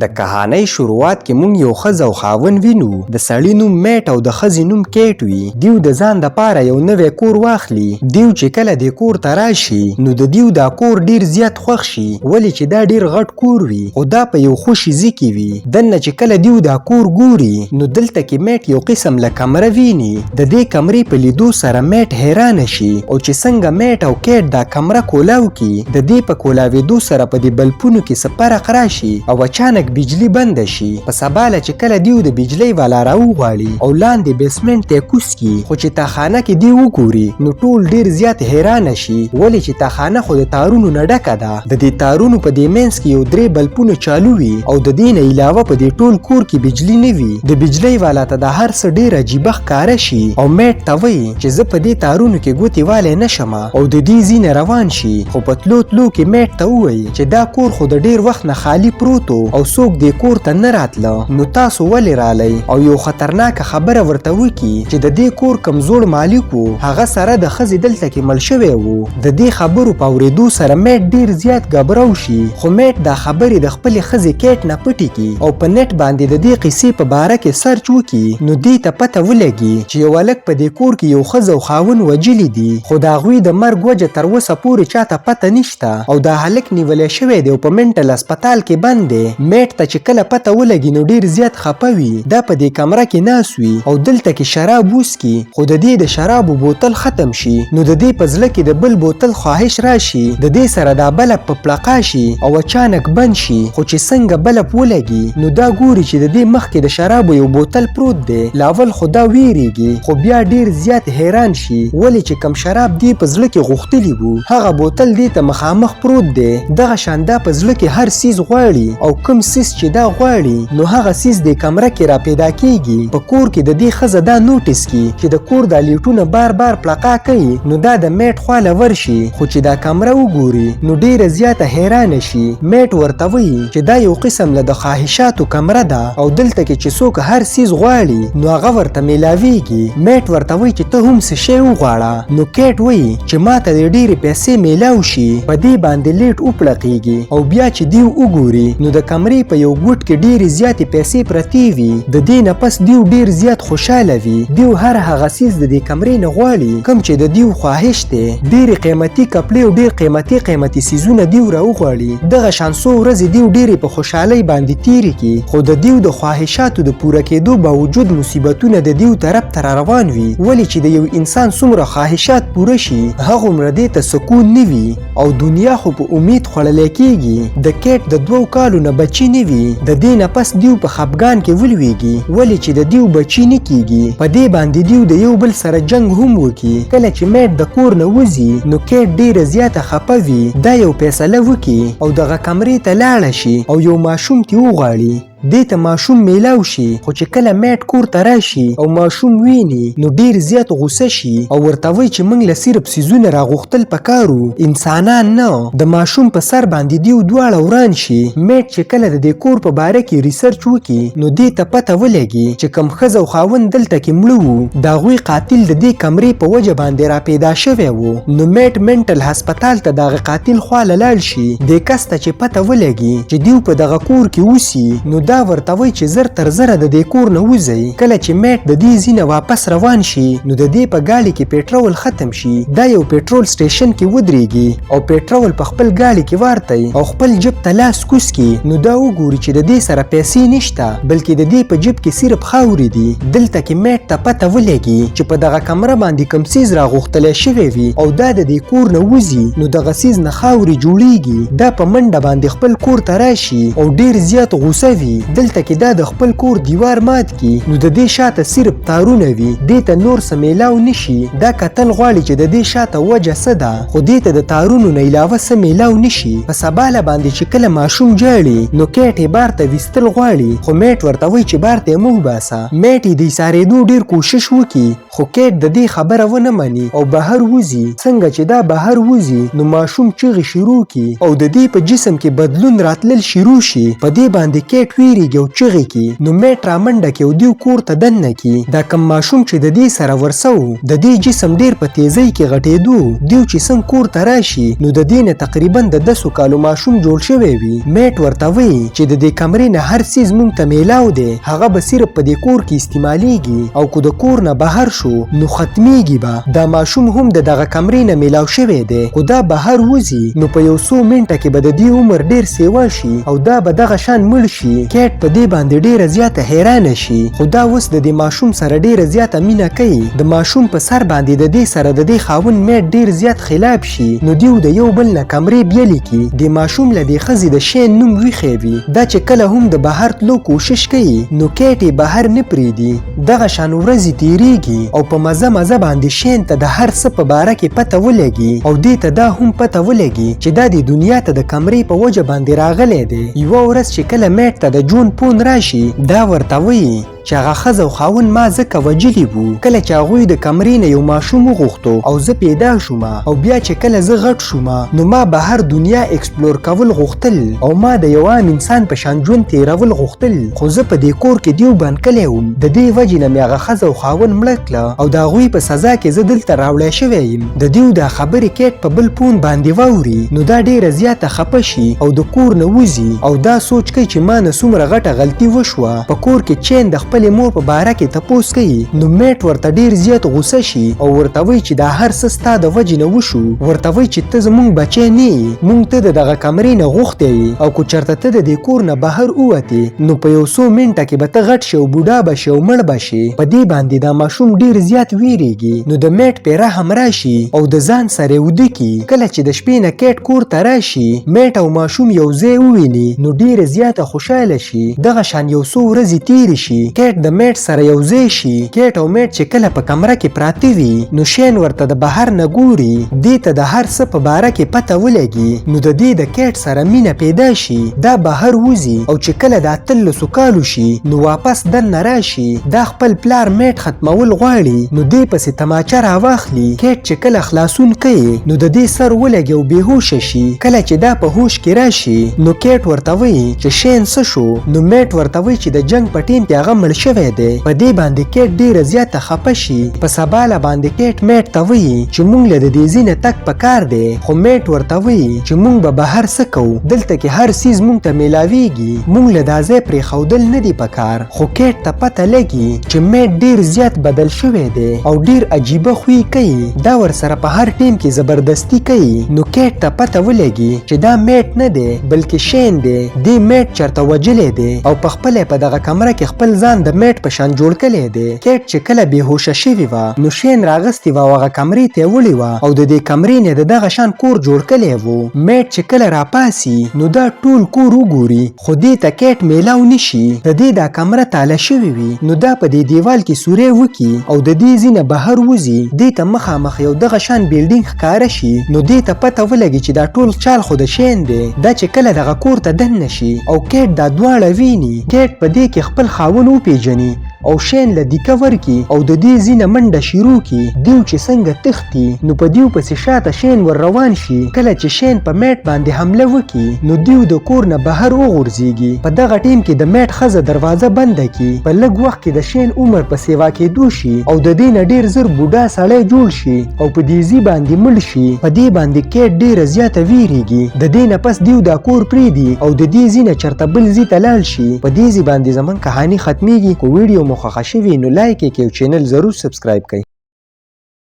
د کهانۍ شروعات کې مونږ یو ښځه او خاوند وینو. د سړي نوم میټ او د ښځې نوم کیټ وي. دیو د ځان دپاره یو نوی کور واخلي. دیو چې کله دې کور ته راشي نو د دیو دا کور ډیر زیات خوښ شي، ولې چې دا ډیر غټ کور وي خو دا په یو خوشي ځای کې وي. دننه چې کله دیو دا کور ګوري نو دلته کې میټ یو قسم له کمره ویني. د دې کمرې په لیدو سره میټ حیرانه شي او چې څنګه میټ او کیټ دا کمره کولاو کی د دې په کولاوېدو سره په دې بلپونو کې څه فرق راشي او اچانک بجلی بنده شي. په سباله چې کله دیو د بجلی والا راوغواړي او لاندې بیسمنټ ته کوز کی، خو چې تاخانه کې دی وګوري نو ټول ډیر زیات حیرانه شي، ولې چې تاخانه خو د تارونو نه ډکه ده. د دې تارونو په دې منځ کې یو درې بلپونه چالو وي او د دې نه علاوه په دې ټول کور کې بجلی نه وي. د بجلی والا ته د هر څه ډیر عجیبه ښکاره شي او میټ ته وایي چې زه په دې تارونو کې ګوتې والی نشم او د دې ځینه روان شي. خو په تلو تلو کې میټ ته ووایي چې دا کور خو د ډیر وخت نه خالی پروت او څوک دې کور ته نه راتله، نو تاسو ولې رالی؟ او یو خطرناکه خبره ورته وکړي چې د دې کور کم زوړ مالک و هغه سره د ښځې دلته کې مړ شوی و. د دې خبرو په اورېدو سره میټ ډیر زیات ګبراو شي، خو میټ دا خبرې د خپلې ښځې کیټ نه پټې کړي او په نت باندې د دې قصې په باره کې سرچ وکړي. نو دې ته پته ولګي چې یو هلک په دې کور کې یو ښځه او خاوند وجلي دي، خو د هغوی د مرګ وجه تر اوسه پورې چاته پته نشته او دا هلک نیولی شوی دی او په منټل هسپتال کې بند دی. میټ ته چې کله پته ولګي نو ډیر زیات خپه وي. دا په دې کمره کې ناست وي او دلته کې شراب وڅکي، خو د دې د شرابو بوتل ختم شي نو د دې په زړه کې د بل بوتل خواهش راشي، د دې سره دا بلب په پلقا شي او اچانک بند شي. خو چې څنګه بلب ولګي نو دا ګوري چې د دې مخکې د شرابو یو بوتل پروت دی. لاول خو دا ویریږي خو بیا ډیر زیات حیران شي، ولې چې کم شراب دی په زړه کې غوښتلی وو هغه بوتل دې ته مخامخ پروت دی. دغه شان دا په زړه کې هر څیز غواړي او کوم څیز چې دا غواړي نو هغه څیز د کمره کې را پیدا کیږي. په کور کې د دې ښځه دا نوټس کی چې د کور د لیټونه بار بار پلقا کوي نو دا د میټ خواله ورشي، خو چې دا کمره وګوري نو ډیره زیاته حیرانه شي. میټ ورته وایي چې دا یو قسم له د خواهشاتو کمره ده او دلته کې چې څوک هر څیز غواړي نو هغه ورته میلاویږي. میټ ورته وایي چې ته هم څه شی وغواړه، نو کیټ وایي چې ماته د ډیرې پیسې میلاو شي. په دې باندې لیټ وپړقیږي او بیا چې دیو وګوري نو د کمرې په یو ګوټ کې ډیرې زیاتې پیسې پرتې وي. د دې نه پس دیو ډیر زیات خوشحاله وي. دیو هر هغه څیز د دې کمرې نه غواړي کوم چې د دیو خواهش دی. ډیرې قیمتي کپړې او ډیر قیمتي څیزونه دیو راوغواړي. دغه شان څو ورځې دیو ډیرې په خوشحالۍ باندې تیرې کړي، خو د دیو د خواهشاتو د پوره کېدو باوجود مصیبتونه د دیو طرف ته روان وي، ولې چې د یو انسان څومره خواهشات پوره شي هغومره دې ته سکون نه وي او دنیا خو په امید خوړلی کېږي. د کیټ د 2 کالو نه بچي نه وي. د دې نه پس دیو په خپګان کې ولویږي، ولې چې د دیو بچي نه کیږي. په دې باندې دیو د یو بل سره جنگ هم وکړي. کله چې میټ د کور نه وځي نو کیټ ډیره زیاته خپه وي. دا یو فیصله وکړي او دغه کمرې ته لاړه شي او یو ماشوم تی وغواړي. دې ته ماشوم میلاو شي، خو چې کله میټ کور ته راشي او ماشوم ویني نو ډیر زیات غوسه شي او ورته وایي چې موږ له صرف څیزونه راغوښتل پکارو، انسانان نه. د ماشوم په سر باندې دیو دواړه وران شي. میټ چې کله د دې کور په باره کې ریسرچ وکړي نو دې ته پته ولګي چې کوم ښځه او خاوند دلته کې مړه وو د هغوی قاتل د دې کمرې په وجه باندې را پیدا شوی و. نو میټ منټل هسپتال ته دغه قاتل خواله لاړ شي. دې کس ته چې پته ولګي چې دیو په دغه کور کې اوسي نو دا ورته وایي چې زر تر زره د دې کور نه وځئ. کله چې میټ د دې ځای نه واپس روان شي نو د دې په ګاډي کې پیټرول ختم شي. دا یو پیټرول سټیشن کې ودرېږي او پیټرول په خپل ګاډي کې وارتئ او خپل جیب ته لاس کوز کړي نو دا وګوري چې د دې سره پیسې نشته، بلکې د دې په جیب کې صرف خاورې دي. دلته کې میټ ته پته ولګي چې په دغه کمره باندې کوم څیز راغوښتلی شوی وي او دا د دې کور نه وځي نو دغه څیز نه خاورې جوړیږي. دا په منډه باندې خپل کور ته راشي او ډیر زیات غوسه وي. دلته کې دا د خپل کور دیوار مات کی نو د دې شاته صرف تارونه وي، دې ته نور څه میلاو نشي. دا کتل غواړي چې د دې شاته وجه څه ده، خو دې ته د تارونو نه علاوه څه میلاو نشي. په سباله باندې چې کله ماشوم جاړي نو کیټ یې بار ته ویستل غواړي، خو میټ ورته وایي چې بار ته یې مه وباسه. میټ یې د ایسارېدو ډیر کوشش وکړي خو کیټ د دې خبره ونه مني او بهر وځي. څنګه چې دا بهر وځي نو ماشوم چغې شروع کړي او د دې په جسم کې بدلون راتلل شروع شي. په دې باندې کیټ ویریږي او چغې کړي نو میټ رامنډه کړي او دیو کور ته دننه کړي. دا کم ماشوم چې د دې سره ورسه و د دې جسم ډیر په تیزۍ کې غټېدو. دیو چې څنګه کور ته راشي نو د دې نه تقریبا د 10 کالو ماشوم جوړ شوی وي. میټ ورته وایي چې د دې کمرې نه هر څیز مونږ ته میلاو دی هغه به صرف په دې کور کې استعمالیږي او که د کور نه بهر شو نو ختمیږي به. دا ماشوم هم د دغه کمرې نه میلاو شوی دی خو دا بهر وځي نو په یو څو منټه کې به د دې عمر ډیر سیوا شي او دا به دغه شان مړ شي. کیټ په دې باندې ډیره زیاته حیرانه شي خو دا اوس د دې ماشوم سره ډیره زیاته مینه کوي. د ماشوم په سر باندې د دې سره د دې خاوند میټ ډیر زیات خلاف شي نو دیو د یو بل نه کمرې بیلې کړي. د ماشوم له دې ښځې د شین نوم ویښی وي. دا چې کله هم د بهر تلو کوشش کوي نو کیټ یې بهر نه پرېږدي. دغه شان ورځې تیریږي او په مزه مزه باندې شین ته د هر څه په باره کې پته ولګي او دې ته دا هم پته ولګي چې دا د دنیا ته د کمرې په وجه باندې راغلی دی. یوه ورځ چې کله میټ ته د جون پون راشي دا ورته وایي چې هغه ښځه او خاوند ما ځکه وجلي وو کله چې هغوی د کمرې نه یو ماشوم وغوښتو او زه پیدا شوم او بیا چې کله زه غټ شوم نو ما بهر دنیا اکسپلور کول غوښتل او ما د یو عام انسان په شان ژوند تیرول غوښتل خو زه په دې کور کې دیو بند کلی وم. د دې وجې نه مې هغه ښځه او خاوند مړه کړه او د هغوی په سزا کې زه دلته راوړی شوی یم. د دیو دا خبرې کیټ په بل پون باندې واوري نو دا ډیره زیاته خفه شي او د کور نه وځي او دا سوچ کوي چې ما نه څومره غټه غلطي وشوه. په کور کې چین د خپلې مور په باره کې تپوس کوي نو میټ ورته ډیر زیات غوسه شي او ورته وایي چې دا هر څه ستا د وجې نه وشو. ورته وایي چې ته زموږ بچی نه یې موږ ته د دغه کمرې نه غوښتی یې او که چېرته ته د دې کور نه بهر ووتې نو په یو څو منټه کې به ته غټ شي او بوډا به شي او مړ به شي. په دې باندې دا ماشوم ډیر زیات ویریږي نو د میټ پې رحم راشي او د ځان سره یې وده کړي. کله چې د شپې نه کیټ کور ته راشي میټ او ماشوم یو ځای وویني نو ډیره زیاته خوشحاله شي. دغه شان یو څو ورځې تیرې شي کیټ د میټ سره یو ځای شي. کیټ او میټ چې کله په کمره کې پراته وي نو شین ورته د بهر نه ګوري دې ته د هر څه په باره کې پته ولګي نو د دې د کیټ سره مینه پیدا شي. دا بهر وځي او چې کله د 13 کالو شي نو واپس دننه راشي. دا خپل پلار میټ ختمول غواړي نو دې پسې تماچه راواخلي. کیټ چې کله خلاصون کوي نو د دې سر ولګي او بېهوشه شي. کله چې دا په هوش کې راشي نو کیټ ورته وایي چې شین څه شو نو میټ ورته وایي چې د جنگ په ټیم کې هغه مړ شوی دی. په دې باندې کیټ ډیره زیاته خفه شي. په سبا له باندې کیټ میټ ته وایي چې مونږ له د دې ځای نه تګ پکار دی خو میټ ورته وایي چې مونږ به بهر څه کوو دلته کې هر څیز مونږ ته میلاویږي مونږ له دا ځای پرېښودل نه دي پکار. خو کیټ ته پته لګي چې میټ ډیر زیات بدل شوی دی او ډیر عجیبه خوی کوي. دا ورسره په هر ټیم کې زبردستی کوي. نو کیټ ته پته ولګي چې دا میټ نه دی بلکې شین دی. دې میټ چرته وجلی دی او په خپله په دغه کمره کې خپل ځان د میټ په شان جوړ کلی دی. کیټ چې کله بېهوشه شوې وه نو شین راغستې وه او هغه کمرې ته یې وړې وه او د دې کمرې نه د دغه شان کور جوړ کلی و. میټ چې کله راپاسي نو دا ټول کور وګوري خو دې ته کیټ میلاو نشي. د دې دا کمره تاله شوې وي نو دا په دې دیوال کې سوری وکي او د دې ځای نه بهر وځي. دې ته مخامخ یو دغه شان بیلډینګ ښکاره شي نو دې ته پته ولګي چې دا ټول چال خو د شین دی. دا چې کله دغه کور ته دننه شي او کیټ دا دواړه ویني کیټ په دې کې خپل خاوند وپیژني او شین له دیکه ورکي او د دې ځای نه منډه شروع کړي. دیو چې څنګه تښتي نو په دیو پسې شاته شین ور روان شي. کله چې شین په میټ باندې حمله وکړي نو دیو د کور نه بهر وغورځېږي. په دغه ټیم کې د میټ ښځه دروازه بنده کړي. په لږ وخت کې د شین عمر په سیوا کېدو شي او د دې نه ډېر زر بوډا سړی جوړ شي او په دې ځای باندې مړ شي. په دې باندې کیټ ډېره زیاته ویریږي. د دې نه پس دیو دا کور پرېږدي او د دې ځای نه چېرته بل ځای ته لاړ شي. په دې ځای باندې زموږ کهاني ختمیږي. که ویډیو مو خوښه شوې نو لایک یې کړئ او چینل ضرور سبسکرایب کړئ.